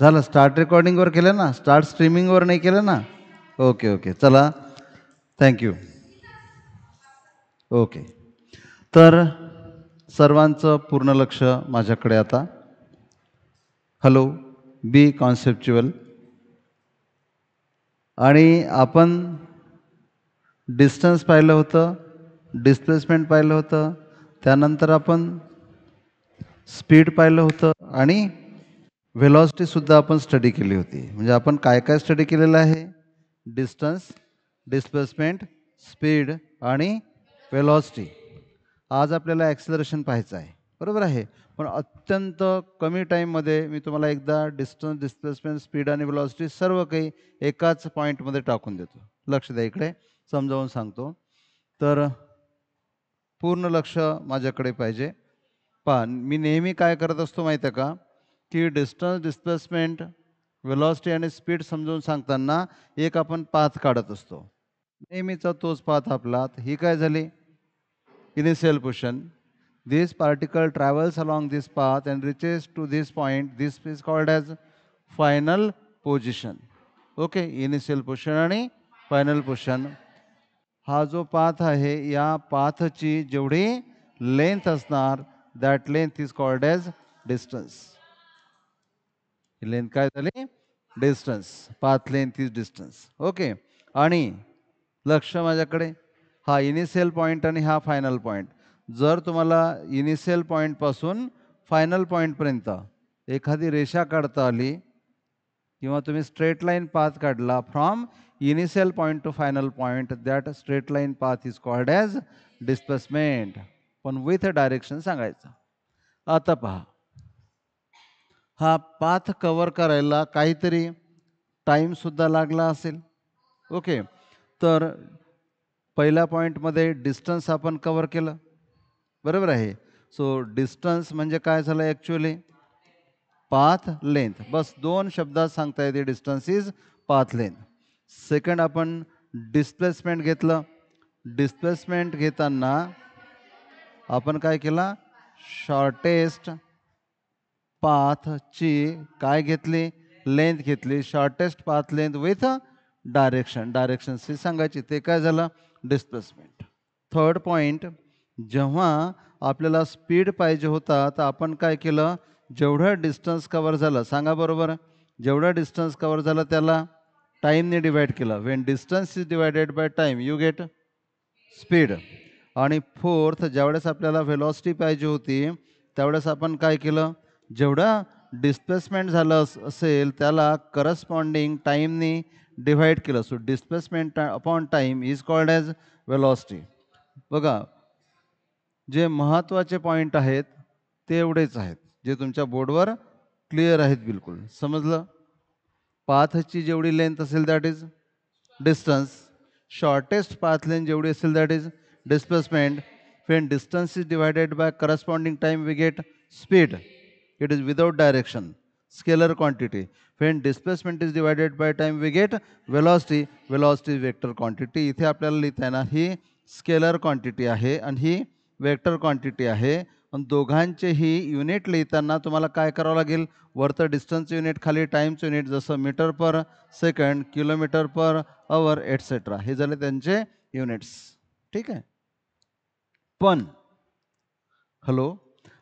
झालं. स्टार्ट रेकॉर्डिंगवर केलं ना, स्टार्ट स्ट्रीमिंगवर नाही केलं ना. ओके ओके, चला थँक्यू. ओके, तर सर्वांचं पूर्ण लक्ष माझ्याकडे आता. हॅलो, बी कॉन्सेप्च्युअल. आणि आपण डिस्टन्स पाहिलं होतं, डिस्प्लेसमेंट पाहिलं होतं, त्यानंतर आपण स्पीड पाहिलं होतं आणि व्हेलॉसिटीसुद्धा आपण स्टडी केली होती. म्हणजे आपण काय काय स्टडी केलेलं आहे? डिस्टन्स, डिस्प्लेसमेंट, स्पीड आणि व्हेलॉसिटी. आज आपल्याला ॲक्सिलरेशन पाहायचं आहे, बरोबर आहे. पण अत्यंत कमी टाईममध्ये मी तुम्हाला एकदा डिस्टन्स, डिस्प्लेसमेंट, स्पीड आणि व्हेलॉसिटी सर्व काही एकाच पॉईंटमध्ये टाकून देतो. लक्ष द्या, इकडे समजावून सांगतो. तर पूर्ण लक्ष माझ्याकडे पाहिजे. पहा, मी नेहमी काय करत असतो माहीत आहे का, की डिस्टन्स, डिस्प्लेसमेंट, व्हेलॉसिटी आणि स्पीड समजावून सांगताना एक आपण पाथ काढत असतो. नेहमीचा तोच पाथ आपला. ही काय झाली? Initial position. This particle travels along this path and reaches to this point. This is called as final position. Okay, initial position आणि फायनल पोझिशन. हा जो पाथ आहे, या पाथची जेवढी लेंथ असणार, that length is called as distance. Length काय झाली? Distance. Path length is distance. Okay, आणि लक्ष माझ्याकडे, हा इनिशियल पॉईंट आणि हा फायनल पॉईंट. जर तुम्हाला इनिशियल पॉईंटपासून फायनल पॉईंटपर्यंत एखादी रेषा काढता आली किंवा तुम्ही स्ट्रेट लाईन पाथ काढला from initial point two final point, that straight line path is called as displacement. पण विथ डायरेक्शन सांगायचं. आता पहा, हा पाथ कवर करायला काहीतरी टाईमसुद्धा लागला असेल. ओके, तर पहिल्या पॉईंटमध्ये डिस्टन्स आपण कवर केलं, बरोबर आहे. सो डिस्टन्स म्हणजे काय झालं ॲक्च्युअली? Path length. बस दोन शब्दात सांगता येते, distance is path length. Second आपण डिस्प्लेसमेंट घेतलं. डिस्प्लेसमेंट घेताना आपण काय केलं? शॉर्टेस्ट पाथची काय घेतली? लेंथ घेतली. Shortest path length with direction. डायरेक्शनशी सांगायची, ते काय झालं? डिस्प्लेसमेंट. थर्ड पॉईंट, जेव्हा आपल्याला स्पीड पाहिजे होता, तर आपण काय केलं? जेवढं डिस्टन्स कवर झालं, सांगा बरोबर, जेवढं डिस्टन्स कवर झालं त्याला टाईमने डिवाईड केलं. Wien distance is divided by time you get speed. आणि फोर्थ, ज्यावेळेस आपल्याला व्हेलॉसिटी पाहिजे होती, त्यावेळेस आपण काय केलं? जेवढं डिस्प्लेसमेंट झालं असेल त्याला करस्पॉन्डिंग टाईमनी डिव्हाइड केलं. So displacement upon time is called as velocity. बघा, जे महत्त्वाचे पॉईंट आहेत ते एवढेच आहेत, जे तुमच्या बोर्डवर क्लिअर आहेत. बिलकुल समजलं? पाथची जेवढी लेंथ असेल that is distance. Shortest path length जेवढी असेल that is displacement. When distance is divided by corresponding time we get speed. It is without direction, scalar quantity. When displacement is divided by time we get velocity. Velocity is vector quantity. इथे आपल्याला लिहिता येणार, ही scalar quantity आहे आणि ही vector quantity आहे. आणि दोघांचेही unit लिहिताना तुम्हाला काय करावं लागेल? वरतं डिस्टन्स युनिट, खाली टाईमचं युनिट, जसं metre per second, kilometre per hour etcetera. हे झाले त्यांचे युनिट्स. ठीक आहे. पण हॅलो,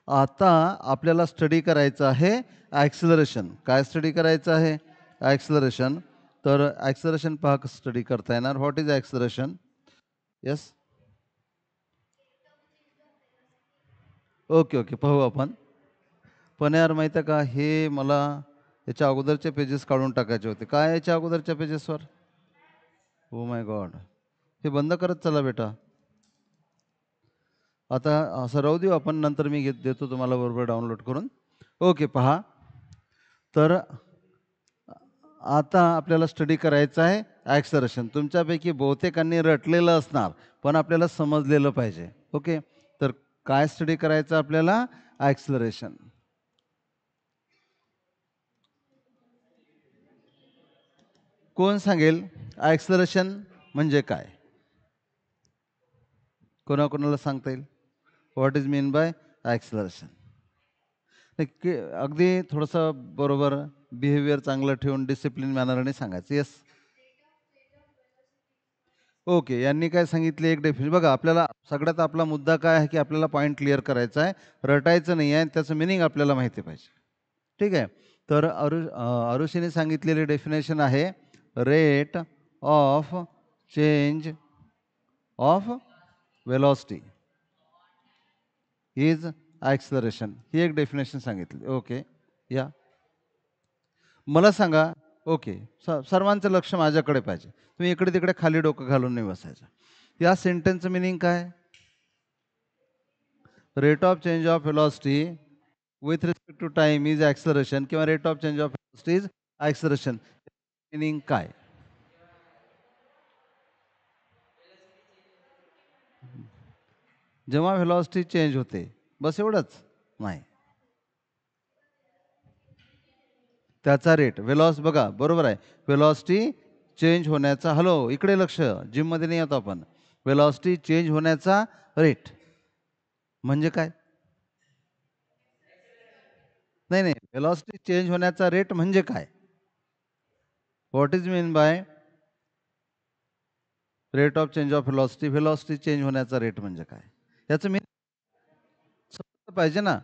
आता आपल्याला स्टडी करायचं आहे ॲक्सिलरेशन. काय स्टडी करायचं आहे? ॲक्सिलरेशन. तर ॲक्सिलरेशन पहा कसं स्टडी करता येणार. What is acceleration? Yes, okay okay, पाहू आपण. पण यार माहीत आहे का, हे मला याच्या अगोदरचे पेजेस काढून टाकायचे होते. काय याच्या अगोदरच्या पेजेसवर? ओ माय गॉड, हे बंद करत चला बेटा. आता असं राहू देऊ आपण, नंतर मी देतो तुम्हाला बरोबर डाउनलोड करून. ओके, पहा, तर आता आपल्याला स्टडी करायचं आहे ॲक्सलरेशन. तुमच्यापैकी बहुतेकांनी रटलेलं असणार, पण आपल्याला समजलेलं पाहिजे. ओके, तर काय स्टडी करायचं आपल्याला? ॲक्सलरेशन. कोण सांगेल ॲक्सलरेशन म्हणजे काय? कोणाकोणाला सांगता येईल? What is mean by acceleration? नक्की अगदी थोडंसं बरोबर बिहेवियर चांगलं ठेवून डिसिप्लिन मॅनरने सांगायचं. येस. ओके. यांनी काय सांगितले एक डेफिनेशन बघा. आपल्याला सगळ्यात आपला मुद्दा काय आहे की आपल्याला पॉईंट क्लिअर करायचा आहे, रटायचं नाही आहे आणि त्याचं मिनिंग आपल्याला माहिती पाहिजे. ठीक आहे. तर अरुषीने सांगितलेली डेफिनेशन आहे rate of change of velocity is acceleration, ही एक डेफिनेशन सांगितली. ओके. या मला सांगा. ओके. सर्वांचं लक्ष माझ्याकडे पाहिजे. तुम्ही इकडे तिकडे खाली डोकं घालून नाही बसायचं. या सेंटेन्सचं मिनिंग काय? Rate of change of velocity with respect to time is acceleration किंवा rate of change of velocity is acceleration. Meaning काय? जेव्हा व्हेलॉसिटी चेंज होते, बस एवढंच नाही. त्याचा रेट व्हेलॉस बघा बरोबर आहे. व्हेलॉसिटी चेंज होण्याचा, हॅलो इकडे लक्ष, जिममध्ये नाही येतो आपण. व्हेलॉसिटी चेंज होण्याचा रेट म्हणजे काय? नाही नाही, व्हेलॉसिटी चेंज होण्याचा रेट म्हणजे काय? What is mean by rate of change of velocity? Velocity change होण्याचा रेट म्हणजे काय? याचं मीन समजलं पाहिजे ना.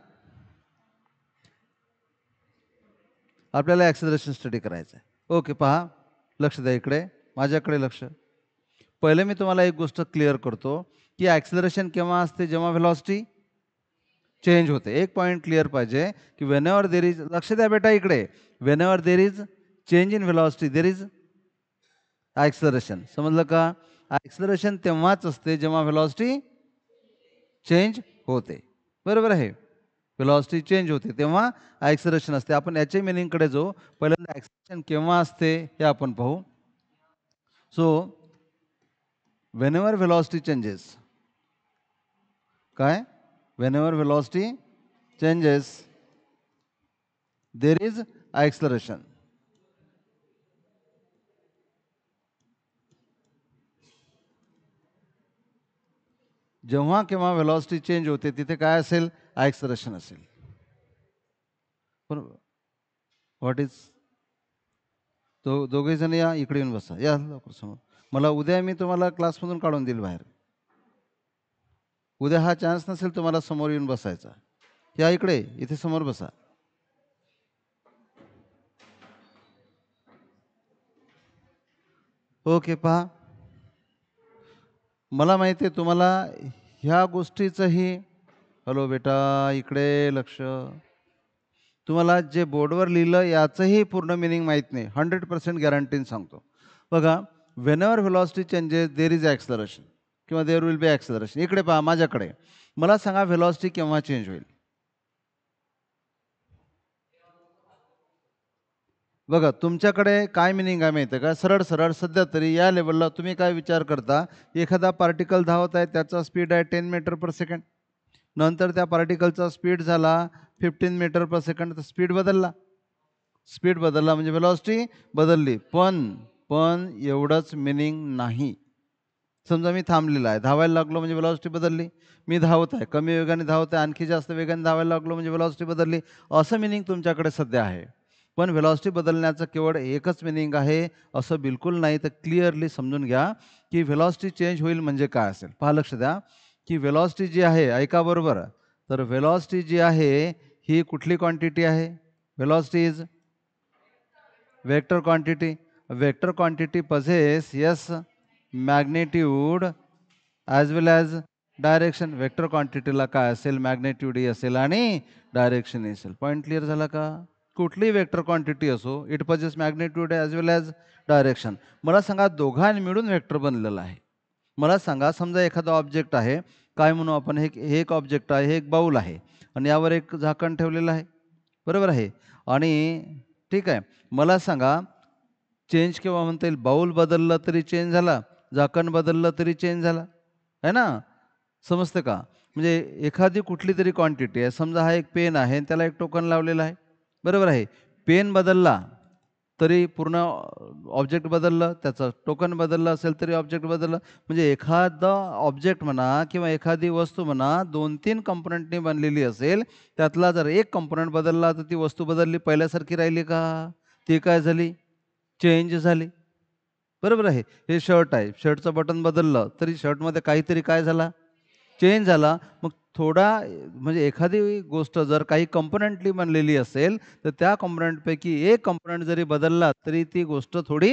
आपल्याला ॲक्सेलरेशन स्टडी करायचं आहे. ओके. पहा, लक्ष द्या इकडे, माझ्याकडे लक्ष. पहिले मी तुम्हाला एक गोष्ट क्लिअर करतो की ॲक्सेलरेशन केव्हा असते? जेव्हा व्हेलॉसिटी चेंज होते. एक पॉईंट क्लिअर पाहिजे की वेनेवर देर इज, लक्ष द्या बेटा इकडे, whenever there is change in velocity there is acceleration. समजलं का? ॲक्सेलरेशन तेव्हाच असते जेव्हा व्हेलॉसिटी चेंज होते. बरोबर आहे. व्हेलॉसिटी चेंज होते तेव्हा ॲक्सेलरेशन असते. आपण याच्या मिनिंगकडे जाऊ. पहिल्यांदा ॲक्सेलरेशन केव्हा असते हे आपण पाहू. सो whenever velocity changes, काय? whenever velocity changes there is acceleration. जेव्हा केव्हा velocity चेंज होते तिथे काय असेल? acceleration असेल. बरोबर. व्हॉट इज, दोघे जण या इकडे येऊन बसा. या लवकर समोर. मला उद्या मी तुम्हाला क्लासमधून काढून देईल बाहेर. उद्या हा चान्स नसेल तुम्हाला समोर येऊन बसायचा. या इकडे, इथे समोर बसा. ओके. पहा, मला माहिती आहे तुम्हाला ह्या गोष्टीचंही, हॅलो बेटा इकडे लक्ष, तुम्हाला जे बोर्डवर लिहिलं याचंही पूर्ण मिनिंग माहीत नाही. 100% गॅरंटीन सांगतो. बघा, whenever velocity changes there is acceleration किंवा देर विल बी ॲक्सलरेशन. इकडे पहा माझ्याकडे. मला सांगा व्हेलॉसिटी केव्हा चेंज होईल? बघा तुमच्याकडे काय मिनिंग आहे माहिती आहे का? सरळ सरळ सध्या तरी या लेवलला तुम्ही काय विचार करता? एखादा पार्टिकल धावत आहे, त्याचा स्पीड आहे 10 मीटर पर सेकंड. नंतर त्या पार्टिकलचा स्पीड झाला 15 मीटर पर सेकंड. तर स्पीड बदलला. स्पीड बदलला म्हणजे व्हेलॉसिटी बदलली. पण एवढंच मिनिंग नाही. समजा मी थांबलेला आहे, धावायला लागलो म्हणजे व्हेलॉसिटी बदलली. मी धावत आहे, कमी वेगाने धावत आहे, आणखी जास्त वेगाने धावायला लागलो म्हणजे व्हेलॉसिटी बदलली. असं मिनिंग तुमच्याकडे सध्या आहे. पण व्हेलॉसिटी बदलण्याचं केवळ एकच मिनिंग आहे असं बिलकुल नाही. तर क्लिअरली समजून घ्या की व्हेलॉसिटी चेंज होईल म्हणजे काय असेल. पहा, लक्ष द्या की व्हेलॉसिटी जी आहे, ऐका बरोबर, तर व्हेलॉसिटी जी आहे ही कुठली क्वांटिटी आहे? Velocity is vector quantity. Vector quantity possess yes magnitude as well as direction. Vector क्वांटिटीला काय असेल? मॅग्नेट्यूड असेल आणि डायरेक्शन असेल. पॉईंट क्लिअर झाला का? कुठलीही वेक्टर क्वांटिटी असो, it possesses magnitude as well as direction. मला सांगा दोघांनी मिळून वेक्टर बनलेला आहे. मला सांगा समजा एखादा ऑब्जेक्ट आहे, काय म्हणू आपण, हे एक ऑब्जेक्ट आहे, हे एक बाऊल आहे आणि यावर एक झाकण ठेवलेलं आहे. बरोबर आहे. आणि ठीक आहे, मला सांगा चेंज केव्हा म्हणता येईल? बाऊल बदललं तरी चेंज झाला, झाकण बदललं तरी चेंज झाला, आहे ना? समजतं का? म्हणजे एखादी कुठली तरी क्वांटिटी आहे, समजा हा एक पेन आहे आणि त्याला एक टोकन लावलेलं आहे. बरोबर आहे. पेन बदलला तरी पूर्ण ऑब्जेक्ट बदललं, त्याचं टोकन बदललं असेल तरी ऑब्जेक्ट बदललं. म्हणजे एखादं ऑब्जेक्ट म्हणा किंवा एखादी वस्तू म्हणा 2-3 कंपोनंटनी बनलेली असेल, त्यातला जर एक कंपोनंट बदलला तर ती वस्तू बदलली, पहिल्यासारखी राहिली का? ती काय झाली? चेंज झाली. बरोबर आहे. हे शर्ट आहे. शर्टचं बटन बदललं तरी शर्टमध्ये काहीतरी काय झाला? चेंज झाला. मग थोडा म्हणजे एखादी गोष्ट जर काही कंपोनंटली बनलेली असेल, तर त्या कंपोनंटपैकी एक कंपोनंट जरी बदलला, तरी ती गोष्ट थोडी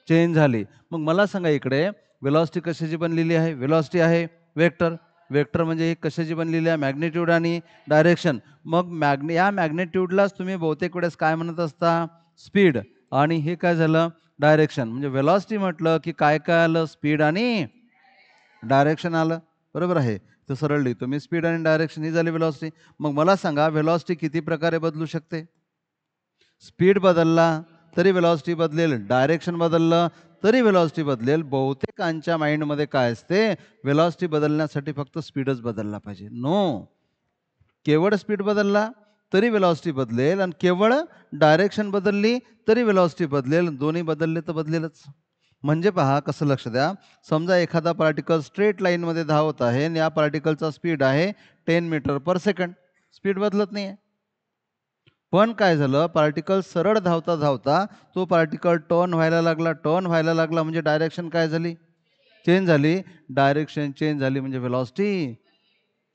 चेंज झाली. मग मला सांगा इकडे व्हेलॉसिटी कशाची बनलेली आहे? व्हेलॉसिटी आहे वेक्टर. वेक्टर म्हणजे कशाची बनलेली आहे? मॅग्निट्यूड आणि डायरेक्शन. मग या मॅग्निट्यूडलाच तुम्ही बहुतेक वेळेस काय म्हणत असता? स्पीड. आणि हे काय झालं? डायरेक्शन. म्हणजे व्हेलॉसिटी म्हटलं की काय काय आलं? स्पीड आणि डायरेक्शन आलं. बरोबर आहे. तर सरळ लिहितो मी स्पीड आणि डायरेक्शन ही झाली व्हेलॉसिटी. मग मला सांगा व्हेलॉसिटी किती प्रकारे बदलू शकते? स्पीड बदलला तरी व्हेलॉसिटी बदलेल, डायरेक्शन बदललं तरी व्हेलॉसिटी बदलेल. बहुतेकांच्या माइंडमध्ये काय असते? व्हेलॉसिटी बदलण्यासाठी फक्त स्पीडच बदलला पाहिजे. नो. केवळ स्पीड बदलला तरी व्हेलॉसिटी बदलेल आणि केवळ डायरेक्शन बदलली तरी व्हेलॉसिटी बदलेल. दोन्ही बदलले तर बदलेलच. म्हणजे पहा कसं लक्ष द्या. समजा एखादा पार्टिकल स्ट्रेट लाईनमध्ये धावत आहे आणि या पार्टिकलचा स्पीड आहे 10 मीटर पर सेकंड. स्पीड बदलत नाही आहे. पण काय झालं? पार्टिकल सरळ धावता धावता तो पार्टिकल टर्न व्हायला लागला. टर्न व्हायला लागला म्हणजे डायरेक्शन काय झाली? चेंज झाली. डायरेक्शन चेंज झाली म्हणजे व्हेलॉसिटी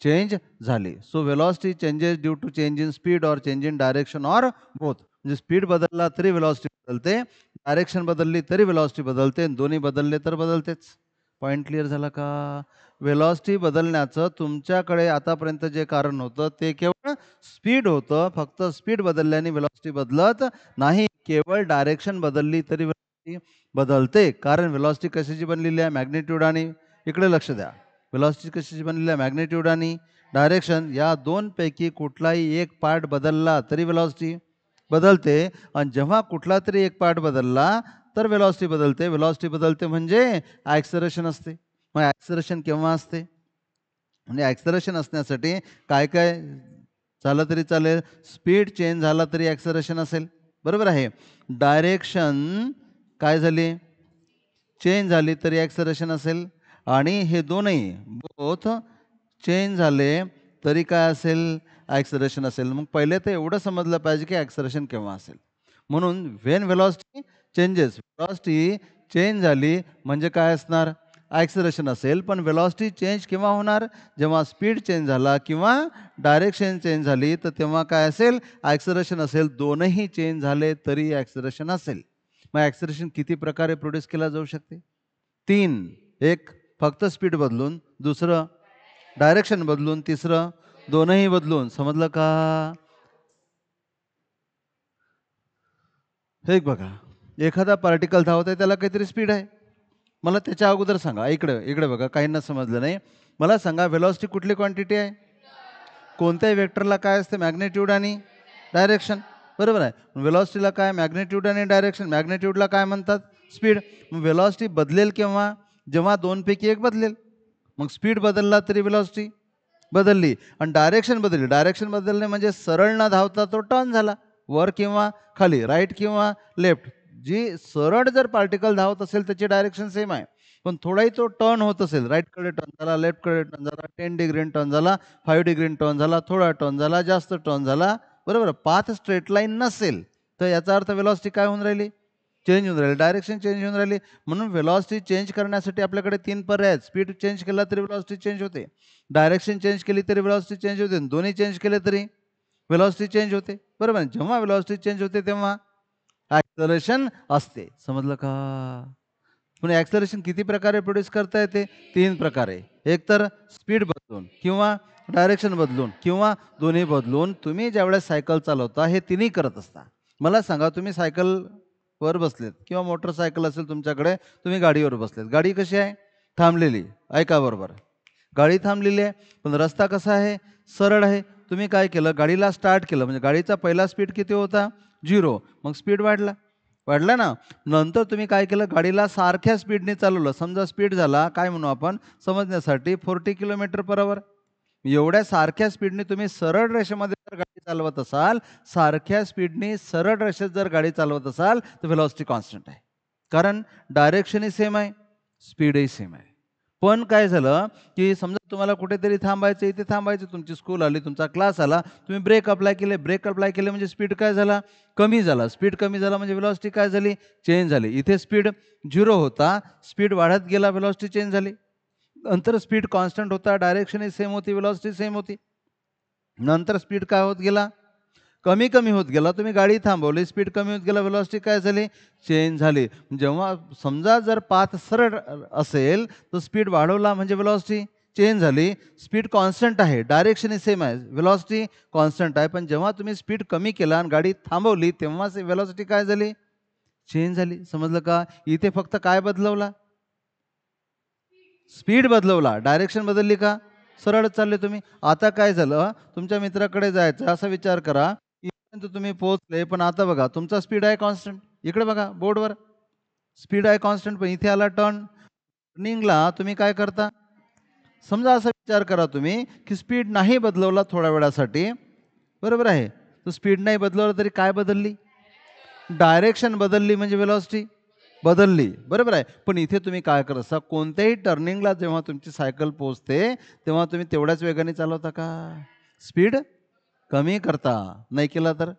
चेंज झाली. So velocity changes due to change in speed or change in direction or both. म्हणजे स्पीड बदलला तरी व्हेलॉसिटी बदलते, डायरेक्शन बदलली तरी व्हेलॉसिटी बदलते, दोन्ही बदलले तर बदलतेच. पॉईंट क्लिअर झाला का? व्हेलॉसिटी बदलण्याचं तुमच्याकडे आतापर्यंत जे कारण होतं ते केवळ स्पीड होतं. फक्त स्पीड बदलल्याने व्हेलॉसिटी बदलत नाही. केवळ डायरेक्शन बदलली तरी व्हेलॉसिटी बदलते. कारण व्हेलॉसिटी कशाची बनलेली आहे? मॅग्निट्यूड आणि इकडे लक्ष द्या. व्हेलॉसिटी कशाची बनलेली आहे? मॅग्निट्यूड आणि डायरेक्शन. या दोनपैकी कुठलाही एक पार्ट बदलला तरी व्हेलॉसिटी बदलते आणि जेव्हा कुठला तरी एक पार्ट बदलला तर व्हेलॉसिटी बदलते. व्हेलॉसिटी बदलते म्हणजे ॲक्सेलरेशन असते. मग ॲक्सेलरेशन केव्हा असते? म्हणजे ॲक्सेलरेशन असण्यासाठी काय काय झालं तरी चालेल. स्पीड चेंज झाला तरी ॲक्सेलरेशन असेल. बरोबर आहे. डायरेक्शन काय झाली? चेंज झाली तरी ॲक्सेलरेशन असेल आणि हे दोनही बोथ चेंज झाले तरी काय असेल? ॲक्सेलरेशन असेल. मग पहिले तर एवढं समजलं पाहिजे की ॲक्सेलरेशन केव्हा असेल. म्हणून when velocity changes, velocity change झाली म्हणजे काय असणार? ॲक्सेलरेशन असेल. पण व्हेलॉसिटी चेंज केव्हा होणार? जेव्हा स्पीड चेंज झाला किंवा डायरेक्शन चेंज झाली तर तेव्हा काय असेल? ॲक्सेलरेशन असेल. दोनही चेंज झाले तरी ॲक्सेलरेशन असेल. मग ॲक्सेलरेशन किती प्रकारे प्रोड्यूस केला जाऊ शकते? 3. एक फक्त स्पीड बदलून, दुसरं डायरेक्शन बदलून, तिसरं दोनही बदलून. समजलं का? हे बघा, एखादा पार्टिकल धावत आहे त्याला काहीतरी स्पीड आहे. मला त्याच्या अगोदर सांगा, इकडे इकडे बघा, काहींना समजलं नाही. मला सांगा व्हेलॉसिटी कुठली क्वांटिटी आहे? कोणत्याही वेक्टरला काय असते? मॅग्निट्यूड आणि डायरेक्शन. बरोबर आहे. व्हेलॉसिटीला काय? मॅग्निट्यूड आणि डायरेक्शन. मॅग्निट्यूडला काय म्हणतात? स्पीड. व्हेलॉसिटी बदलेल केव्हा? जेव्हा दोनपैकी एक बदलेल. मग स्पीड बदलला तरी व्हेलॉसिटी बदलली आणि डायरेक्शन बदलली. डायरेक्शन बदलणे म्हणजे सरळ न धावता तो टर्न झाला. वर किंवा खाली, राईट किंवा लेफ्ट. जी सरळ जर पार्टिकल धावत असेल त्याची डायरेक्शन सेम आहे. पण थोडाही तो टर्न होत असेल, राईटकडे टर्न झाला, लेफ्टकडे टर्न झाला, 10 डिग्रीने टर्न झाला, 5 डिग्रीने टर्न झाला, थोडा टर्न झाला, जास्त टर्न झाला, बरोबर. पाथ स्ट्रेट लाईन नसेल तर याचा अर्थ व्हेलॉसिटी काय होऊन राहिली? चेंज होऊन राहिली. डायरेक्शन चेंज होऊन राहिली. म्हणून व्हेलॉसिटी चेंज करण्यासाठी आपल्याकडे 3 पर्याय आहेत. स्पीड चेंज केला तरी व्हेलॉसिटी चेंज होते, डायरेक्शन चेंज केली तरी व्हेलॉसिटी चेंज होते, दोन्ही चेंज केले तरी व्हेलॉसिटी चेंज होते. बरोबर. जेव्हा व्हेलॉसिटी चेंज होते तेव्हा ॲक्सेलरेशन असते. समजलं का? पण ॲक्सेलरेशन किती प्रकारे प्रोड्यूस करता येते? 3 प्रकारे. एक तर स्पीड बदलून किंवा डायरेक्शन बदलून किंवा दोन्ही बदलून. तुम्ही ज्यावेळेस सायकल चालवता हे तिन्ही करत असता. मला सांगा, तुम्ही सायकलवर बसलेत किंवा मोटरसायकल असेल तुमच्याकडे, तुम्ही गाडीवर बसलेत. गाडी कशी आहे? थांबलेली. ऐका बरोबर. गाडी थांबलेली आहे, पण रस्ता कसा आहे? सरळ आहे. तुम्ही काय केलं? गाडीला स्टार्ट केलं म्हणजे गाडीचा पहिला स्पीड किती होता? 0. मग स्पीड वाढला ना. नंतर तुम्ही काय केलं? गाडीला सारख्या स्पीडने चालवलं. समजा स्पीड झाला, काय म्हणू आपण समजण्यासाठी, 40 किलोमीटर पर आवर. एवढ्या सारख्या स्पीडने तुम्ही सरळ रेषेमध्ये जर गाडी चालवत असाल, सारख्या स्पीडने सरळ रेषेत जर गाडी चालवत असाल, तर व्हेलॉसिटी कॉन्स्टंट आहे. कारण डायरेक्शनही सेम आहे, स्पीडही सेम आहे. पण काय झालं, की समजा तुम्हाला कुठेतरी थांबायचं, इथे थांबायचं, तुमची स्कूल आली, तुमचा क्लास आला, तुम्ही ब्रेक अप्लाय केले. ब्रेक अप्लाय केले म्हणजे स्पीड काय झाला? कमी झाला. स्पीड कमी झाला म्हणजे व्हेलॉसिटी काय झाली? चेंज झाली. इथे स्पीड 0 होता, स्पीड वाढत गेला, व्हेलॉसिटी चेंज झाली. नंतर स्पीड कॉन्स्टंट होता, डायरेक्शनही सेम होती, व्हेलॉसिटी सेम होती. नंतर स्पीड काय होत गेला? कमी कमी होत गेला. तुम्ही गाडी थांबवली, स्पीड कमी होत गेला, व्हेलॉसिटी काय झाली? चेंज झाली. जेव्हा समजा जर पाथ सरळ असेल, तर स्पीड वाढवला म्हणजे व्हेलॉसिटी चेंज झाली. स्पीड कॉन्स्टंट आहे, डायरेक्शनही सेम आहे, व्हेलॉसिटी कॉन्स्टंट आहे. पण जेव्हा तुम्ही स्पीड कमी केला आणि गाडी थांबवली, तेव्हाच व्हेलॉसिटी काय झाली? चेंज झाली. समजलं का? इथे फक्त काय बदलवला? स्पीड बदलवला, डायरेक्शन बदलली का? सरळच चालले तुम्ही. आता काय झालं, तुमच्या मित्राकडे जायचं असा विचार करा, इथपर्यंत तुम्ही पोहोचले, पण आता बघा तुमचा स्पीड आहे कॉन्स्टंट. इकडे बघा बोर्डवर स्पीड आहे कॉन्स्टंट, पण इथे आला टर्निंगला तुम्ही काय करता? समजा असा विचार करा तुम्ही, की स्पीड नाही बदलवला थोड्या वेळासाठी, बरोबर आहे. तर स्पीड नाही बदलवलं तरी काय बदलली? डायरेक्शन बदलली म्हणजे व्हेलॉसिटी बदलली, बरोबर आहे. पण इथे तुम्ही काय करत असता, कोणत्याही टर्निंगला जेव्हा तुमची सायकल पोहोचते, तेव्हा तुम्ही तेवढ्याच वेगाने चालवता का? स्पीड कमी करता. नाही केला तर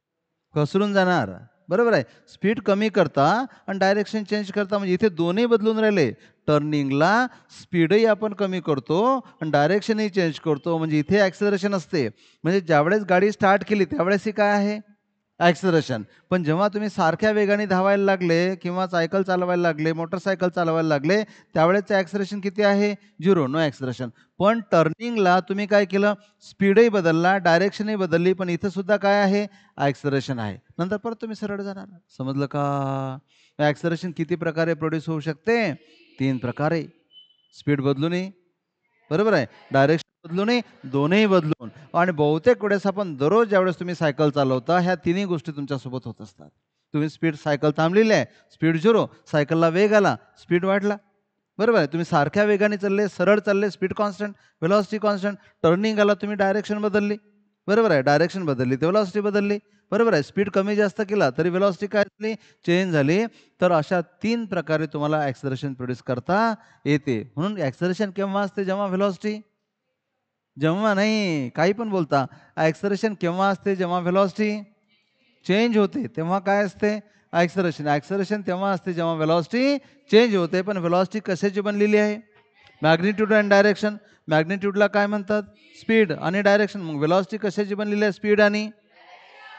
घसरून जाणार, बरोबर आहे. स्पीड कमी करता आणि डायरेक्शन चेंज करता, म्हणजे इथे दोन्ही बदलून राहिले. टर्निंगला स्पीडही आपण कमी करतो आणि डायरेक्शनही चेंज करतो, म्हणजे इथे ॲक्सेलरेशन असते. म्हणजे ज्यावेळेस गाडी स्टार्ट केली त्यावेळेस ही काय आहे? ॲक्सेलरेशन. पण जेव्हा तुम्ही सारख्या वेगाने धावायला लागले किंवा सायकल चालवायला लागले, मोटरसायकल चालवायला लागले, त्यावेळेसचं ॲक्सेलरेशन किती आहे? 0, नो ॲक्सेलरेशन. पण टर्निंगला तुम्ही काय केलं? स्पीडही बदलला, डायरेक्शनही बदलली, पण इथं सुद्धा काय आहे? ॲक्सेलरेशन आहे. नंतर परत तुम्ही सरळ जाणार. समजलं का? ॲक्सेलरेशन किती प्रकारे प्रोड्यूस होऊ शकते? 3 प्रकारे. स्पीड बदलूनही, बरोबर आहे. डायरेक्शन बदलूनही, दोन्ही बदलून. आणि बहुतेक वेळेस आपण दररोज ज्यावेळेस तुम्ही सायकल चालवता, ह्या तिन्ही गोष्टी तुमच्यासोबत होत असतात. तुम्ही स्पीड सायकल थांबलेली आहे, स्पीड 0, सायकलला वेग आला, स्पीड वाढला. बरोबर आहे. तुम्ही सारख्या वेगाने चालले, सरळ चालले, speed constant, velocity constant. Turning आला, तुम्ही डायरेक्शन बदलली, बरोबर आहे. डायरेक्शन बदलली तर व्हेलॉसिटी बदलली, बरोबर आहे. स्पीड कमी जास्त केला तरी व्हेलॉसिटी काय झाली? चेंज झाली. तर अशा 3 प्रकारे तुम्हाला ॲक्सेलरेशन प्रोड्यूस करता येते. म्हणून ॲक्सेलरेशन केव्हा असते? जेव्हा व्हेलॉसिटी, जेव्हा नाही, काही पण बोलता. ॲक्सेलरेशन केव्हा असते? जेव्हा व्हेलॉसिटी चेंज होते, तेव्हा काय असते? ॲक्सेलरेशन. ॲक्सेलरेशन तेव्हा असते जेव्हा व्हेलॉसिटी चेंज होते. पण व्हेलॉसिटी कशाची बनलेली आहे? Magnitude and direction. मॅग्निट्यूडला काय म्हणतात? स्पीड. आणि डायरेक्शन. मग व्हेलॉसिटी कशाची बनलेली आहे? स्पीड आणि.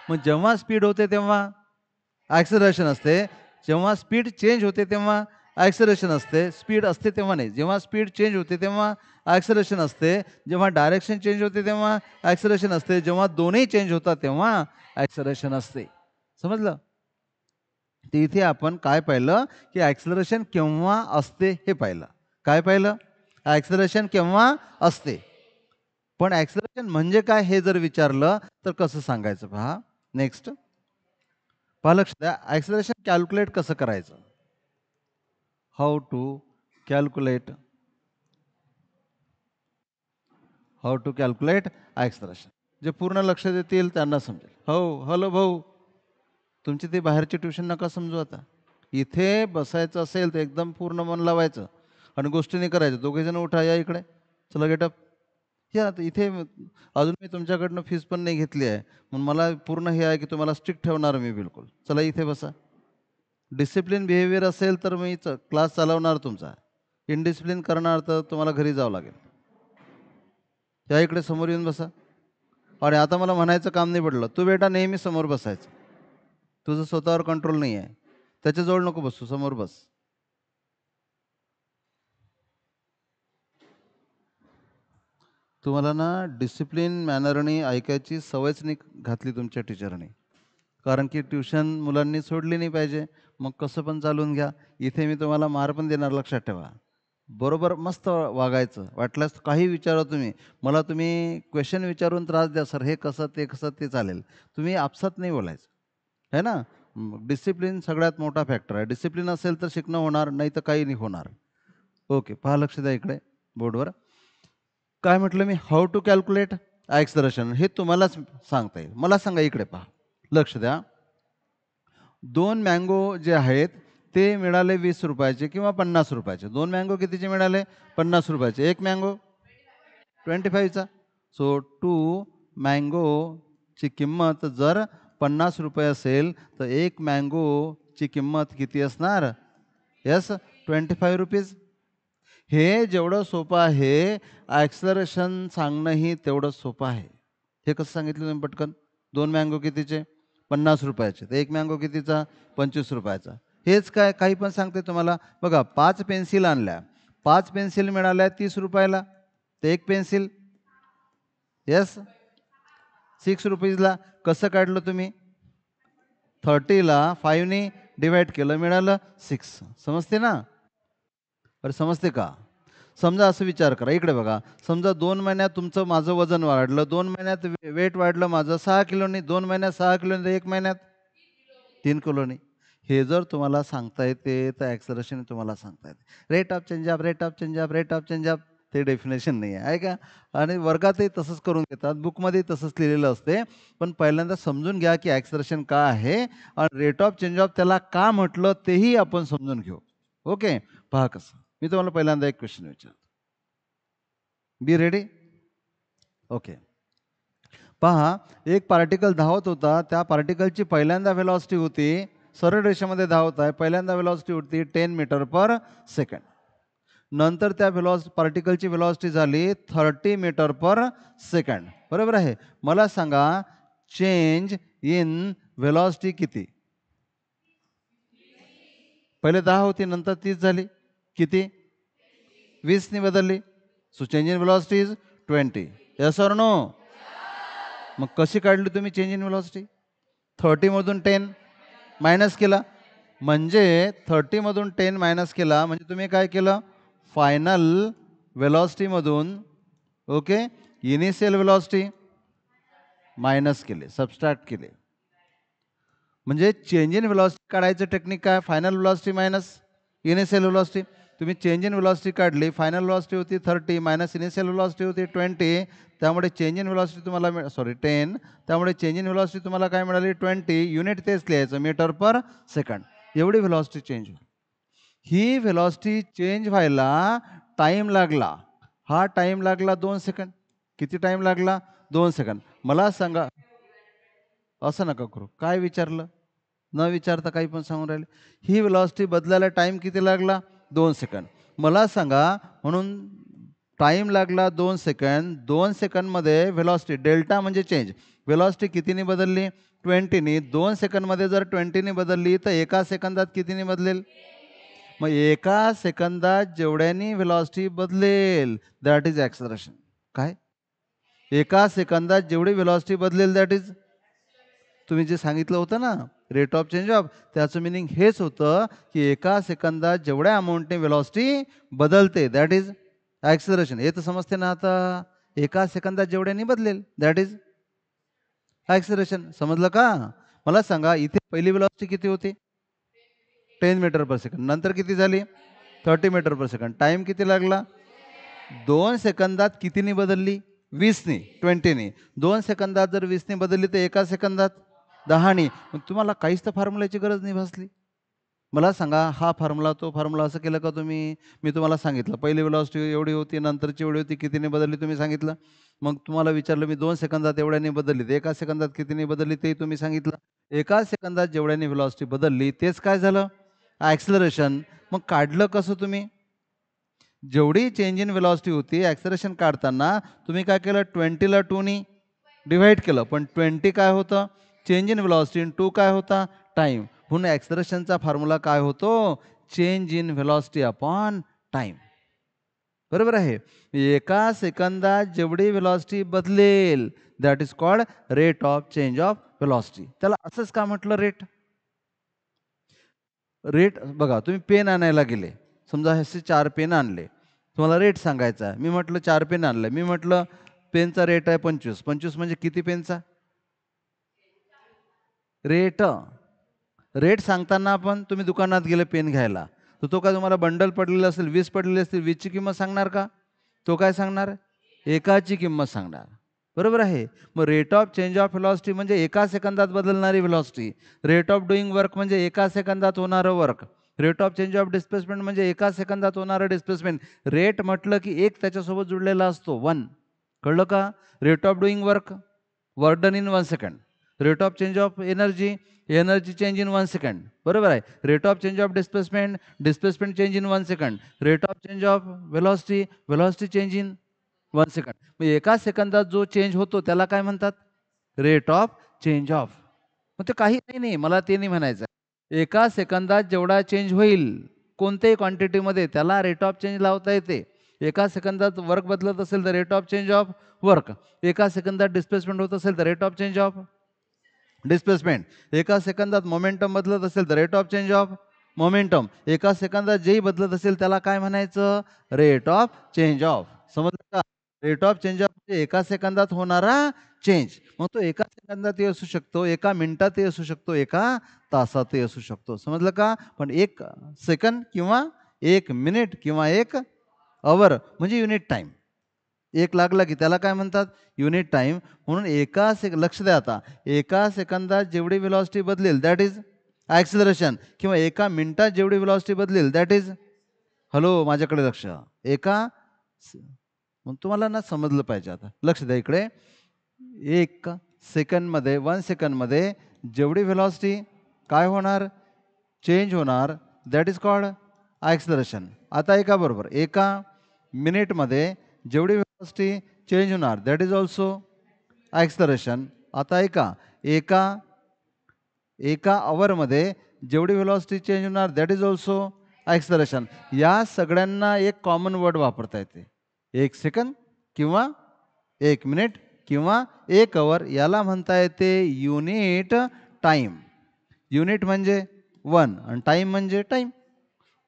मग जेव्हा स्पीड होते तेव्हा ॲक्सेलरेशन असते, जेव्हा स्पीड चेंज होते तेव्हा ॲक्सेलरेशन असते. स्पीड असते तेव्हा नाही. जेव्हा स्पीड चेंज होते तेव्हा ॲक्सेलरेशन असते, जेव्हा डायरेक्शन चेंज होते तेव्हा ॲक्सेलरेशन असते, जेव्हा दोन्ही चेंज होतात तेव्हा ॲक्सेलरेशन असते. समजलं? तर इथे आपण काय पाहिलं, की ॲक्सेलरेशन केव्हा असते हे पाहिलं. काय पाहिलं? ॲक्सेलरेशन केव्हा असते. पण ॲक्सेलरेशन म्हणजे काय हे जर विचारलं तर कसं सांगायचं पहा. नेक्स्ट पहा, लक्ष द्या. ॲक्सेलरेशन कॅल्क्युलेट कसं करायचं? How to calculate, how to calculate acceleration. जे पूर्ण लक्ष देतील त्यांना समजेल. हो, हॅलो भाऊ, तुमची ती बाहेरची ट्युशन नका समजू आता. इथे बसायचं असेल तर एकदम पूर्ण मन लावायचं आणि गोष्टी नाही करायच्या. दोघेजण उठा, या इकडे. चला गेटअप. या आता इथे अजून मी तुमच्याकडनं फीस पण नाही घेतली आहे. म्हणून मला पूर्ण हे आहे की तुम्हाला स्ट्रिक्ट ठेवणार मी बिलकुल. चला इथे बसा. डिसिप्लिन बिहेवियर असेल तर मी क्लास चालवणार तुमचा. इनडिसिप्लिन करणार तर तुम्हाला घरी जावं लागेल. या इकडे समोर येऊन बसा. आणि आता मला म्हणायचं काम नाही पडलं, तू बेटा नेहमी समोर बसायचं. तुझं स्वतःवर कंट्रोल नाही आहे. त्याच्याजवळ नको बसू, समोर बस. तुम्हाला ना डिसिप्लिन मॅनरनी ऐकायची सवयच नाही घातली तुमच्या टीचरनी. कारण की ट्युशन मुलांनी सोडली नाही पाहिजे. मग कसं पण चालवून घ्या. इथे मी तुम्हाला मार पण देणार, लक्षात ठेवा. बरोबर मस्त वागायचं. वाटल्यास काही विचारा तुम्ही. मला तुम्ही क्वेश्चन विचारून त्रास द्या, सर हे कसं ते कसं ते चालेल. तुम्ही आपसात नाही बोलायचं. आहे ना? डिसिप्लिन सगळ्यात मोठा फॅक्टर आहे. डिसिप्लिन असेल तर शिकणं होणार, नाही तर काही नाही होणार. ओके, पहा लक्ष द्या इकडे बोर्डवर. काय म्हटलं मी, हाऊ टू कॅल्क्युलेट ॲक्सलरेशन, हे तुम्हालाच सांगता येईल. मला सांगा, इकडे पहा, लक्ष द्या. 2 मँगो जे आहेत ते मिळाले 20 रुपयाचे किंवा 50 रुपयाचे. 2 मँगो कितीचे मिळाले? 50 रुपयाचे. 1 मँगो 25चा. सो 2 मँगोची किंमत जर 50 रुपये असेल तर 1 मँगोची किंमत किती असणार? Yes, 25 rupees. हे जेवढं सोपं आहे, ॲक्सलरेशन सांगणंही तेवढंच सोपं आहे. हे कसं सांगितलं तुम्ही पटकन? 2 मँगो कितीचे? 50 रुपयाचे. तर 1 मँगो कितीचा? 25 रुपयाचा. हेच काय, काही पण सांगते तुम्हाला. बघा, 5 पेन्सिल आणल्या, 5 पेन्सिल मिळाल्या 30 रुपयाला, तर 1 पेन्सिल येस 6 रुपीजला. कसं काढलं तुम्ही? 30ला 5ने डिवाइड केलं, मिळालं 6. समजते ना? बरं, समजते का? समजा असं विचार करा, इकडे बघा. समजा 2 महिन्यात तुमचं माझं वजन वाढलं, 2 महिन्यात वेट वाढलं माझं 6 किलोनी, 2 महिन्यात 6 किलोनी, 1 महिन्यात 3 किलोनी. हे जर तुम्हाला सांगता येते तर ॲक्सलरेशन तुम्हाला सांगता येते. Rate of change of, rate of change of, rate of change of, ते डेफिनेशन नाही आहे का? आणि वर्गातही तसंच करून घेतात, बुकमध्ये तसंच लिहिलेलं असते. पण पहिल्यांदा समजून घ्या की ॲक्सलरेशन काय आहे आणि रेट ऑफ चेंज ऑफ त्याला का म्हटलं तेही आपण समजून घेऊ. ओके, पहा कसं. मी तुम्हाला पहिल्यांदा एक क्वेश्चन विचारतो. Be ready? ओके. पहा, एक पार्टिकल धावत होता. त्या पार्टिकलची पहिल्यांदा वेलॉसिटी होती, सरळ रेषेमध्ये धावत आहे, पहिल्यांदा वेलॉसिटी होती 10 मीटर पर सेकंड. नंतर त्या पार्टिकलची वेलॉसिटी झाली 30 मीटर पर सेकंड. बरोबर आहे. मला सांगा, चेंज इन वेलॉसिटी किती? पहिले 10 होती, नंतर 30 झाली. किती? 20ने बदलली. So change in velocity is 20. Yes or no? मग कशी काढली तुम्ही चेंज इन वेलॉसिटी? 30 मधून 10 मायनस केला, म्हणजे 30 मधून 10 मायनस केला म्हणजे तुम्ही काय केलं? फायनल वेलॉसिटीमधून ओके इनिशियल वेलॉसिटी मायनस केले, सबस्ट्रॅक्ट केले. म्हणजे चेंज इन वेलॉसिटी काढायचं टेक्निक काय? Final velocity minus initial velocity. तुम्ही चेंज इन वेलॉसिटी काढली, फायनल वेलॉसिटी होती 30 मायनस इनिशियल वेलॉसिटी होती 20, त्यामुळे चेंज इन वेलॉसिटी तुम्हाला 10, त्यामुळे चेंज इन वेलॉसिटी तुम्हाला काय मिळाली? 20. युनिट तेच लिहायचं, मीटर पर सेकंड. एवढी वेलॉसिटी चेंज होईल. ही वेलॉसिटी चेंज व्हायला टाईम लागला. हा टाईम लागला 2 सेकंड. किती टाईम लागला? 2 सेकंड. मला सांगा, असं नका करू. काय विचारलं? न विचारता काही पण सांगून राहिले. ही वेलॉसिटी बदलायला टाईम किती लागला? 2 सेकंड. मला सांगा, म्हणून टाईम लागला 2 सेकंड. 2 सेकंडमध्ये वेलॉसिटी डेल्टा म्हणजे चेंज. वेलॉसिटी कितीने बदलली? 20ने. 2 सेकंडमध्ये जर 20ने बदलली तर एका सेकंदात कितीने बदलेल? मग एका सेकंदात जेवढ्यानी वेलॉसिटी बदलेल दॅट इज ॲक्सलरेशन. काय? एका सेकंदात जेवढी वेलॉसिटी बदलेल दॅट इज, तुम्ही जे सांगितलं होतं ना रेट ऑफ चेंज ऑफ, त्याचं मिनिंग हेच होतं की एका सेकंदात जेवढ्या अमाऊंटने वेलॉसिटी बदलते दॅट इज ॲक्सलरेशन. हे तर समजते ना आता? एका सेकंदात जेवढ्यानी बदलेल दॅट इज ॲक्सलरेशन. समजलं का? मला सांगा, इथे पहिली वेलॉसिटी किती होती? 10 मीटर पर सेकंड. नंतर किती झाली? 30 मीटर पर सेकंड. टाईम किती लागला? 2 सेकंदात कितीने बदलली? 20ने, 20ने. 2 सेकंदात जर 20ने बदलली तर एका सेकंदात 10ने. मग तुम्हाला काहीच तर फॉर्म्युल्याची गरज नाही भासली. मला सांगा, हा फॉर्म्युला तो फॉर्म्युला असं केलं का तुम्ही? मी तुम्हाला सांगितलं पहिली वेलॉसिटी एवढी होती, नंतरची एवढी होती, कितीने बदलली तुम्ही सांगितलं. मग तुम्हाला विचारलं मी 2 सेकंदात एवढ्याने बदलली, तर एका सेकंदात कितीने बदलली तेही तुम्ही सांगितलं. एका सेकंदात जेवढ्याने वेलॉसिटी बदलली तेच काय झालं? ॲक्सलरेशन. मग काढलं कसं तुम्ही? जेवढी चेंज इन वेलॉसिटी होती ॲक्सलरेशन काढताना तुम्ही काय केलं? 20ला 2ने डिव्हाइड केलं. पण 20 काय होतं? चेंज इन वेलॉसिटी आणि 2 काय होता? टाईम. म्हणून ॲक्सलरेशनचा फॉर्म्युला काय होतो? Change in velocity upon time. बरोबर आहे. एका सेकंदात जेवढी वेलॉसिटी बदलेल that is called rate of change of velocity. त्याला असंच का म्हटलं? रेट. रेट बघा, तुम्ही पेन आणायला गेले, समजा असे 4 पेन आणले, तुम्हाला रेट सांगायचा आहे. मी म्हटलं 4 पेन आणले, मी म्हटलं पेनचा रेट आहे 25. 25 म्हणजे किती पेनचा रेट? रेट सांगताना आपण तुम्ही दुकानात गेले पेन घ्यायला, तर तो काय तुम्हाला बंडल पडलेला असेल, 20 पडलेले असतील, 20ची किंमत सांगणार का? तो काय सांगणार? एकाची किंमत सांगणार. बरोबर आहे. मग rate of change of velocity म्हणजे एका सेकंदात बदलणारी velocity. Rate of doing work म्हणजे एका सेकंदात होणारं work. Rate of change of displacement म्हणजे एका सेकंदात होणारं डिस्प्लेसमेंट. रेट म्हटलं की एक त्याच्यासोबत जुळलेला असतो 1. कळलं का? Rate of doing work, work done in 1 second. Rate of change of energy, energy change in 1 second. बरोबर आहे. Rate of change of displacement, displacement change in 1 second. Rate of change of velocity, velocity change in 1 second. मग एका सेकंदात जो change होतो त्याला काय म्हणतात? Rate of change of. मग ते काही नाही, मला ते नाही म्हणायचं. एका सेकंदात जेवढा चेंज होईल कोणत्याही क्वांटिटीमध्ये त्याला रेट ऑफ चेंज लावता येते. एका सेकंदात वर्क बदलत असेल तर rate of change of work. एका सेकंदात डिस्प्लेसमेंट होत असेल तर rate of change of displacement. एका सेकंदात मोमेंटम बदलत असेल तर rate of change of momentum. एका सेकंदात जेही बदलत असेल त्याला काय म्हणायचं? Rate of change of. समजलं का? रेट ऑफ चेंज ऑफ म्हणजे एका सेकंदात होणारा चेंज. मग तो एका सेकंदातही असू शकतो, एका मिनिटातही असू शकतो, एका तासातही असू शकतो. समजलं का? पण 1 सेकंद किंवा 1 मिनिट किंवा 1 अवर म्हणजे युनिट टाईम. 1 लागला की त्याला काय म्हणतात? Unit time. म्हणून लक्ष द्या आता, एका सेकंदात जेवढी व्हेलॉसिटी बदलेल दॅट इज ॲक्सिलरेशन, किंवा एका मिनिटात जेवढी व्हेलॉसिटी बदलेल दॅट इज, हॅलो माझ्याकडे लक्ष. मग तुम्हाला ना समजलं पाहिजे. आता लक्ष द्या इकडे. 1 सेकंदमध्ये 1 सेकंदमध्ये जेवढी व्हेलॉसिटी काय होणार? चेंज होणार दॅट इज कॉल्ड ॲक्सिलरेशन. आता एका बरोबर एका मिनिटमध्ये जेवढी व्हेलॉसिटी चेंज होणार दॅट इज ऑल्सो ॲक्सिलरेशन. आता एका अवरमध्ये जेवढी व्हेलॉसिटी चेंज होणार दॅट इज ऑल्सो ॲक्सिलरेशन. या सगळ्यांना एक कॉमन वर्ड वापरता येते. 1 सेकंद किंवा 1 मिनिट किंवा 1 अवर, याला म्हणता येते युनिट टाईम. युनिट म्हणजे 1 आणि टाईम म्हणजे टाईम.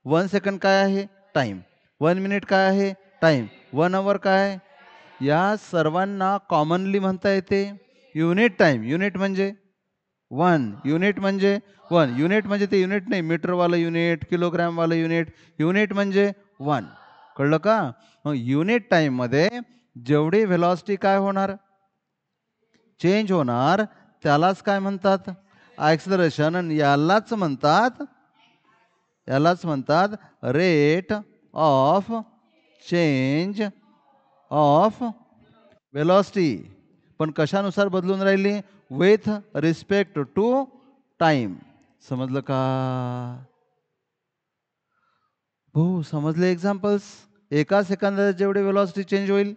1 सेकंड काय आहे? टाईम. 1 मिनिट काय आहे? टाईम. 1 अवर काय आहे? या सर्वांना कॉमनली म्हणता येते युनिट टाईम. युनिट म्हणजे 1. युनिट म्हणजे 1. युनिट म्हणजे ते युनिट नाही, मीटरवालं युनिट, किलोग्रॅमवालं युनिट. युनिट म्हणजे 1. कळलं का? मग युनिट टाईममध्ये जेवढी व्हेलॉसिटी काय होणार? चेंज होणार त्यालाच काय म्हणतात? ॲक्सिलरेशन. आणि यालाच म्हणतात rate of change of velocity. पण कशानुसार बदलून राहिली? With respect to time. समजलं का? हो समजले. एक्झाम्पल्स. एका सेकंदात जेवढी व्हेलॉसिटी चेंज होईल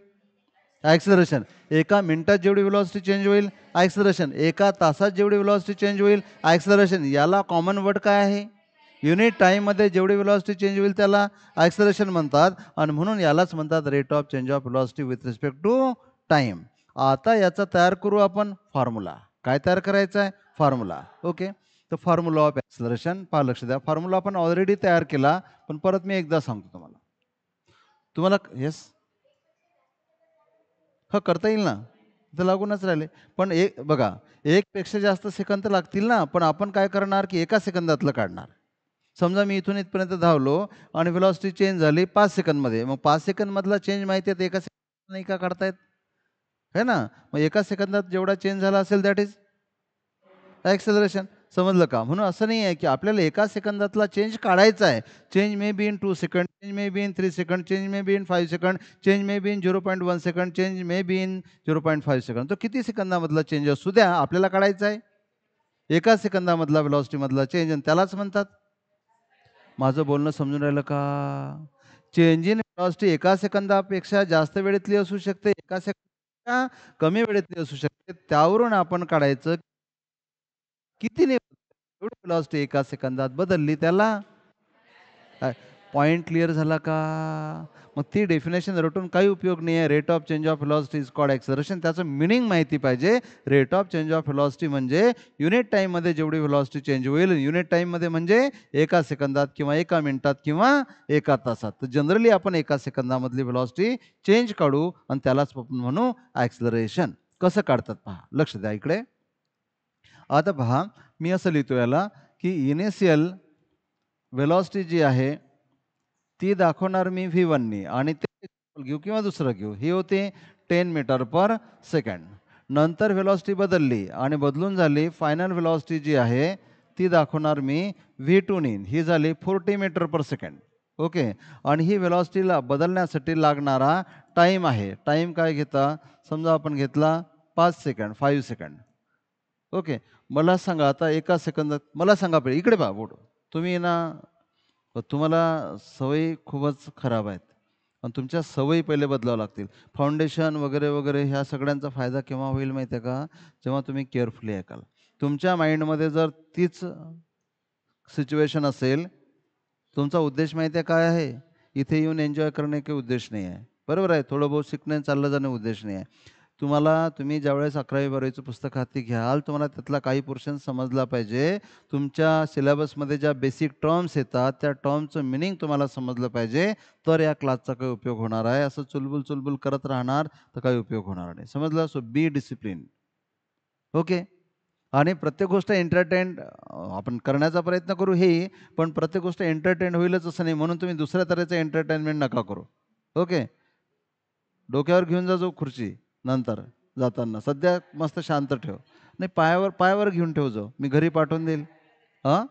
ॲक्सिलरेशन. एका मिनिटात जेवढी व्हेलॉसिटी चेंज होईल ॲक्सिलरेशन. एका तासात जेवढी व्हेलॉसिटी चेंज होईल ॲक्सिलरेशन. याला कॉमन वर्ड काय आहे? युनिट टाईममध्ये जेवढी व्हेलॉसिटी चेंज होईल त्याला ॲक्सिलरेशन म्हणतात. आणि म्हणून यालाच म्हणतात rate of change of velocity with respect to time. आता याचा तयार करू आपण फॉर्म्युला. काय तयार करायचा आहे? फॉर्म्युला. ओके. तर फॉर्म्युला ऑफ ॲक्सिलरेशन पहा, लक्ष द्या. फॉर्म्युला आपण ऑलरेडी तयार केला, पण परत मी एकदा सांगतो तुम्हाला. येस करता येईल ना, तर लागूनच राहिले. पण बघा, 1 पेक्षा जास्त सेकंद तर लागतील ना. पण आपण काय करणार की एका सेकंदातलं काढणार. समजा मी इथून इथपर्यंत धावलो आणि व्हेलॉसिटी चेंज झाली 5 सेकंदमध्ये. मग 5 सेकंदमधला चेंज माहिती आहे, तर एका सेकंदात नाही का काढतायत? है ना? मग एका सेकंदात जेवढा चेंज झाला असेल दॅट इज ॲक्सेलरेशन. समजलं का? म्हणून असं नाही आहे की आपल्याला एका सेकंदातला चेंज काढायचा आहे. Change may be in 2 second, change may be in 3 second, change may be in 5 second, change may be in 0.1 second, change may be in 0.5 second. तो किती सेकंदामधला चेंज असू द्या, आपल्याला काढायचा आहे एका सेकंदामधला व्हेलॉसिटीमधला चेंज, आणि त्यालाच म्हणतात. माझं बोलणं समजून राहिलं का? चेंज इन व्हेलॉसिटी एका सेकंदापेक्षा जास्त वेळेतली असू शकते, एका सेकंदापेक्षा कमी वेळेतली असू शकते. त्यावरून आपण काढायचं किती एवढी व्हेलॉसिटी एका सेकंदात बदलली त्याला. पॉइंट क्लिअर झाला का? मग ती डेफिनेशन रटून काही उपयोग नाही आहे. Rate of change of velocity is called acceleration. त्याचं मिनिंग माहिती पाहिजे. Rate of change of velocity म्हणजे युनिट टाईममध्ये जेवढी व्हेलॉसिटी चेंज होईल. युनिट टाईममध्ये म्हणजे एका सेकंदात किंवा एका मिनिटात किंवा एका तासात. तर जनरली आपण एका सेकंदामधली व्हेलॉसिटी चेंज काढू आणि त्यालाच आपण म्हणू ॲक्सेलरेशन. कसं काढतात पहा, लक्ष द्या इकडे. आता पहा, मी असं लिहितो याला की इनिशियल व्हेलॉसिटी जी आहे ती दाखवणार मी V1 नी, आणि ते घेऊ किंवा दुसरं घेऊ. ही होती 10 मीटर पर सेकंड. नंतर व्हेलॉसिटी बदलली आणि बदलून झाली फायनल व्हेलॉसिटी जी आहे ती दाखवणार मी V2 नी. ही झाली 40 मीटर पर सेकंड. ओके. आणि ही व्हेलॉसिटीला बदलण्यासाठी लागणारा टाईम आहे. टाईम काय घेता, समजा आपण घेतला 5 सेकंड, 5 सेकंड. ओके. मला सांगा आता एका सेकंदात, मला सांगा पहिले इकडे पहा बोट. तुम्ही ना तुम्हाला सवयी खूपच खराब आहेत आणि तुमच्या सवयी पहिले बदलावं लागतील. फाउंडेशन वगैरे वगैरे ह्या सगळ्यांचा फायदा केव्हा होईल माहिती आहे का, जेव्हा तुम्ही केअरफुली ऐकाल. तुमच्या माइंडमध्ये जर तीच सिच्युएशन असेल, तुमचा उद्देश माहिती आहे काय आहे, इथे येऊन एन्जॉय करणे काही उद्देश नाही आहे. बरोबर आहे, थोडं बहुत शिकणे चाललं जाणे उद्देश नाही आहे. तुम्ही ज्यावेळेस 11वी-12वीचं पुस्तक हाती घ्याल, तुम्हाला त्यातला काही पोर्शन समजला पाहिजे. तुमच्या सिलेबसमध्ये ज्या बेसिक टर्म्स येतात त्या टर्मचं मिनिंग तुम्हाला समजलं पाहिजे, तर या क्लासचा काही उपयोग होणार आहे. असं चुलबुल चुलबुल करत राहणार तर काही उपयोग होणार नाही. समजलं? So be discipline. ओके. आणि प्रत्येक गोष्ट आपण करण्याचा प्रयत्न करू हे, पण प्रत्येक गोष्ट एंटरटेन होईलच असं नाही, म्हणून तुम्ही दुसऱ्या तऱ्हेचं एंटरटेनमेंट नका करू. ओके. डोक्यावर घेऊन जा जो खुर्ची नंतर जाताना, सध्या मस्त शांत ठेव. नाही, पायावर घेऊन ठेव जो, मी घरी पाठवून देईल. हां,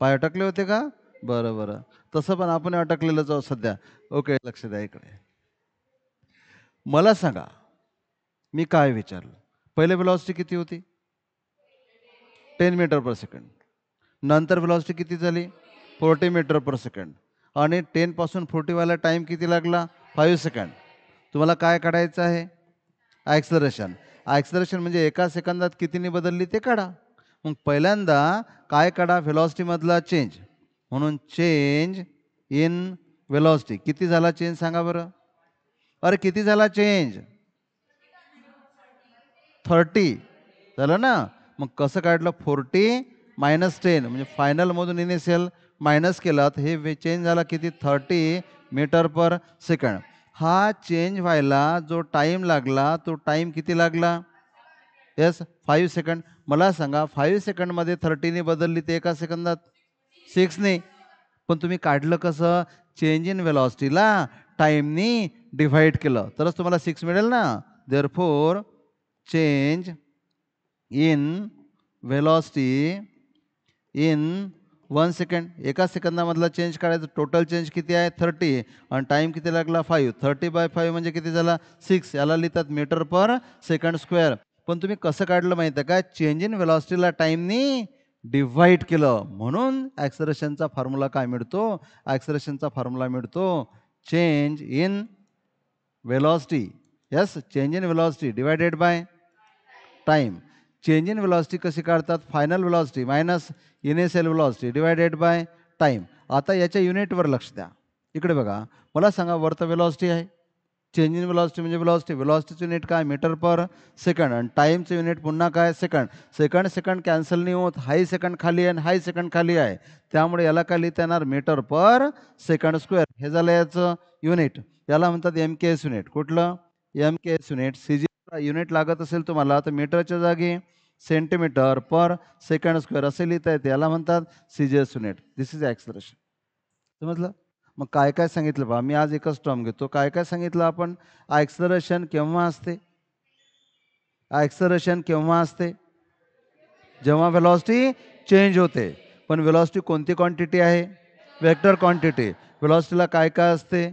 पाय अटकले होते का? बरं बरं, तसं पण आपण अटकलेलंच आहोत सध्या. ओके, लक्ष द्या इकडे. मला सांगा, मी काय विचारलं, पहिले व्हेलॉसिटी किती होती? 10 मीटर पर सेकंड. नंतर व्हेलॉसिटी किती झाली? 40 मीटर पर सेकंड. आणि 10 पासून 40 व्हायला टाईम किती लागला? 5 सेकंड. तुम्हाला काय काढायचं आहे? ॲक्सलरेशन. ॲक्सलरेशन म्हणजे एका सेकंदात कितीने बदलली ते काढा. मग पहिल्यांदा काय काढा? व्हेलॉसिटीमधला चेंज. म्हणून चेंज इन व्हेलॉसिटी. किती झाला चेंज सांगा बरं? अरे किती झाला चेंज? 30 झालं ना. मग कसं काढलं? 40 मायनस 10 म्हणजे फायनलमधून इनिशियल मायनस केला तर हे चेंज झाला किती? 30 मीटर पर सेकंड. हा चेंज व्हायला जो टाईम लागला तो टाईम किती लागला? Yes, 5 second. मला सांगा 5 सेकंडमध्ये 30ने बदलली ते एका सेकंदात 6ने. पण तुम्ही काढलं कसं? चेंज इन व्हेलॉसिटीला टाईमनी डिव्हाइड केलं तरच तुम्हाला 6 मिळेल ना. Therefore change in velocity in 1 second. एका सेकंदामधला चेंज काढायचं. टोटल चेंज किती आहे? 30 आणि टाईम किती लागला? 5. 30/5 म्हणजे किती झाला? 6. याला लिहितात मीटर पर सेकंड स्क्वेअर. पण तुम्ही कसं काढलं माहिती आहे का? चेंज इन व्हेलॉसिटीला टाईमनी डिव्हाइड केलं, म्हणून ॲक्सलरेशनचा फॉर्म्युला काय मिळतो? ॲक्सलरेशनचा फॉर्म्युला मिळतो change in velocity. Yes, change in velocity divided by time. Change in velocity कशी काढतात? Final velocity minus initial velocity divided by time. आता याच्या युनिटवर लक्ष द्या. इकडे बघा, मला सांगा वरतं व्हेलॉसिटी आहे. चेंज इन व्हेलॉसिटी म्हणजे व्हेलॉसिटी. व्हेलॉसिटीचं युनिट काय? Metre per second. आणि टाईमचं युनिट पुन्हा काय? सेकंड. सेकंड सेकंड कॅन्सल नाही होत. हाय सेकंड खाली आहे आणि हाय सेकंड खाली आहे, त्यामुळे याला काय लिहिता येणार? Metre per second square. हे झालं याचं युनिट. याला म्हणतात MKS युनिट. कुठलं? MKS unit. CG युनिट लागत असेल तुम्हाला तर मीटरच्या जागी सेंटीमीटर पर सेकंड स्क्वेअर असे लिहिता येते. याला म्हणतात CGS unit. This is acceleration. समजलं? मग काय काय सांगितलं पहा. मी आज एकच टर्म घेतो. काय काय सांगितलं आपण? ॲक्सलरेशन केव्हा असते? ॲक्सलरेशन केव्हा असते? जेव्हा व्हेलॉसिटी चेंज होते. पण व्हेलॉसिटी कोणती क्वांटिटी आहे? Vector quantity. व्हेलॉसिटीला काय काय असते?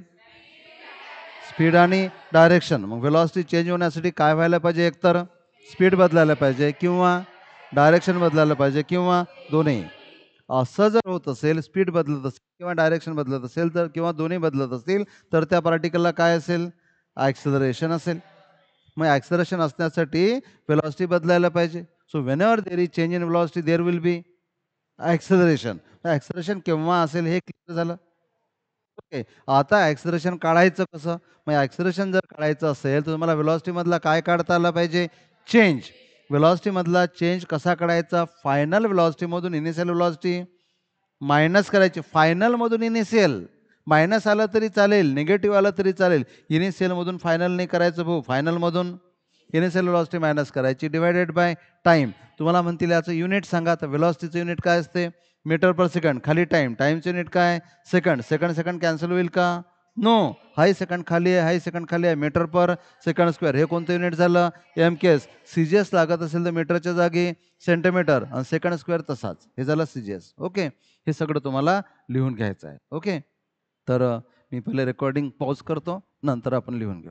स्पीड आणि डायरेक्शन. मग व्हेलॉसिटी चेंज होण्यासाठी काय व्हायला पाहिजे? एकतर स्पीड बदलायला पाहिजे किंवा डायरेक्शन बदलायला पाहिजे किंवा दोन्ही. असं जर होत असेल, स्पीड बदलत असेल किंवा डायरेक्शन बदलत असेल तर, किंवा दोन्ही बदलत असतील तर त्या पार्टिकलला काय असेल? ॲक्सलरेशन असेल. मग ॲक्सलरेशन असण्यासाठी व्हेलॉसिटी बदलायला पाहिजे. So whenever there is change in velocity there will be acceleration. Acceleration केव्हा असेल हे क्लिअर झालं. ओके. आता ॲक्सलरेशन काढायचं कसं? मग ॲक्सलरेशन जर काढायचं असेल तर तुम्हाला व्हेलॉसिटीमधला काय काढता आला पाहिजे? चेंज. व्हेलॉसिटीमधला चेंज कसा काढायचा? फायनल व्हेलॉसिटीमधून इनिशियल व्हेलॉसिटी मायनस करायची. फायनलमधून इनिशियल मायनस आलं तरी चालेल, निगेटिव्ह आलं तरी चालेल. इनिशियलमधून फायनल नाही करायचं भाऊ. फायनलमधून इनिशियल व्हेलॉसिटी मायनस करायची डिवायडेड बाय टाईम. तुम्हाला म्हणतील याचं युनिट सांगा, तर व्हेलॉसिटीचं युनिट काय असते? Metre per second. खाली टाईम. टाईमचं युनिट काय? सेकंड. सेकंड सेकंड कॅन्सल होईल का? नो, हाही सेकंड खाली आहे, हाही सेकंड खाली आहे. मीटर पर सेकंड स्क्वेअर हे कोणतं युनिट झालं? एमकेएस. सीजीएस लागत असेल तर मीटरच्या जागी सेंटीमीटर आणि सेकंड स्क्वेअर तसाच. हे झालं सीजीएस. ओके, हे सगळं तुम्हाला लिहून घ्यायचं आहे. ओके, तर मी पहिले रेकॉर्डिंग पॉज करतो, नंतर आपण लिहून घेऊ.